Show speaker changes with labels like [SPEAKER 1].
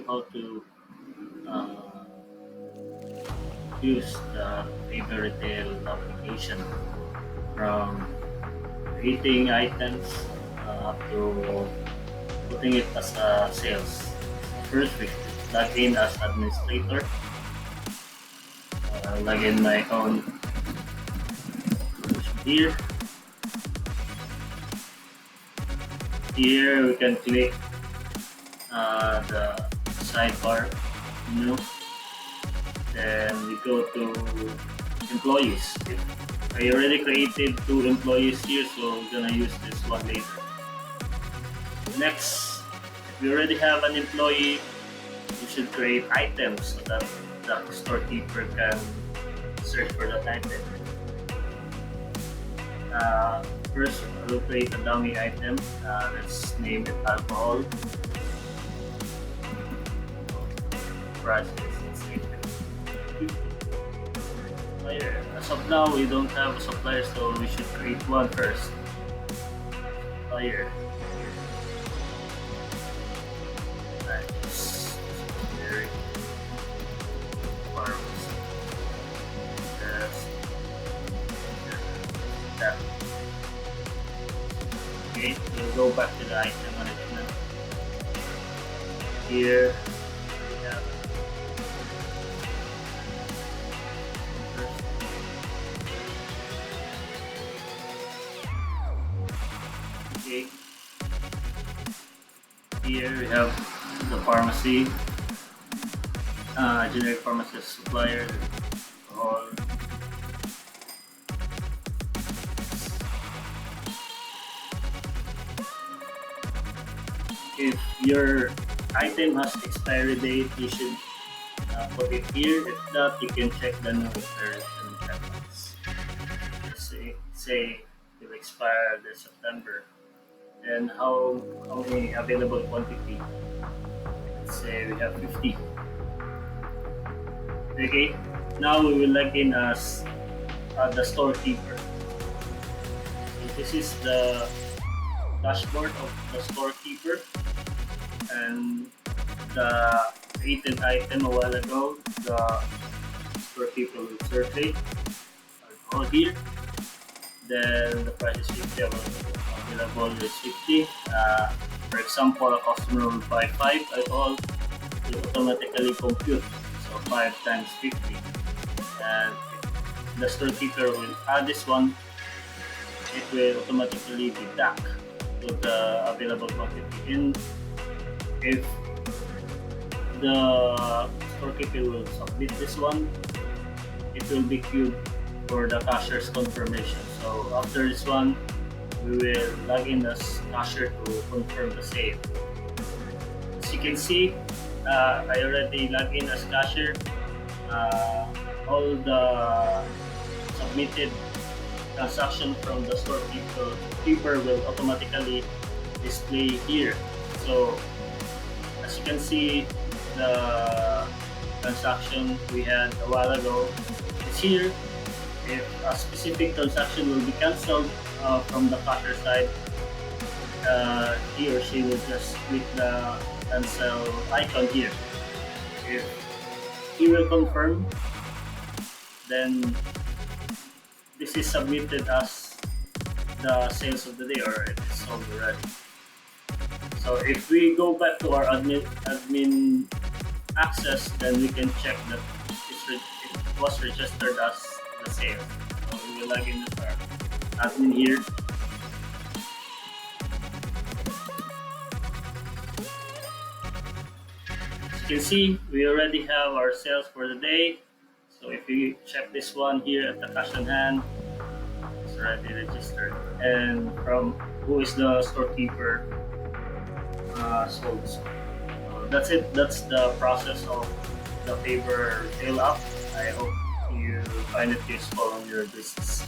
[SPEAKER 1] How to uh, use the Faber Retail application from creating items up to putting it as a sales. First, we log in as administrator. Log in my own information here. Here we can click the sidebar menu. Then we go to employees. I already created 2 employees here, so we're gonna use this one later. Next, if you already have an employee, you should create items so that the storekeeper can search for that item. First, I will create a dummy item. Let's name it alcohol. Price is 850. Supplier. As of now, we don't have a supplier, so we should create one first. Supplier. Nice. Very farms. That. Okay, we'll go back to the item management. Here we have okay. Here we have the pharmacy, generic pharmacist supplier, all. If your item has expiry date, you should put it here. If not, you can check the no expiration checkbox. Say it will expire this September. And how many available quantity? Let's say we have 50. Okay, now we will log in as the storekeeper. So this is the dashboard of the storekeeper, and the created item a while ago, the storekeeper will survey all here. Then the price is 50, available is 50. For example, a customer will buy 5 alcohol, it will automatically compute. So 5 times 50. And if the storekeeper will add this one, it will automatically deduct to the available quantity. And if the storekeeper will submit this one, it will be queued for the cashier's confirmation. So after this one, we will log in as cashier to confirm the sale. As you can see, I already logged in as cashier. All the submitted transaction from the storekeeper will automatically display here. So as you can see, the transaction we had a while ago is here. If a specific transaction will be cancelled from the cashier side, he or she will just click the cancel icon here. If he will confirm, then this is submitted as the sales of the day, or it is sold already. So if we go back to our admin access, then we can check that it was registered as the sale. So we will log in as our admin here. As you can see, we already have our sales for the day. So if you check this one here at the cash on hand, it's already registered. And from who is the storekeeper sold. So that's it. That's the process of the Faber Retail app. I hope you find it useful on your business.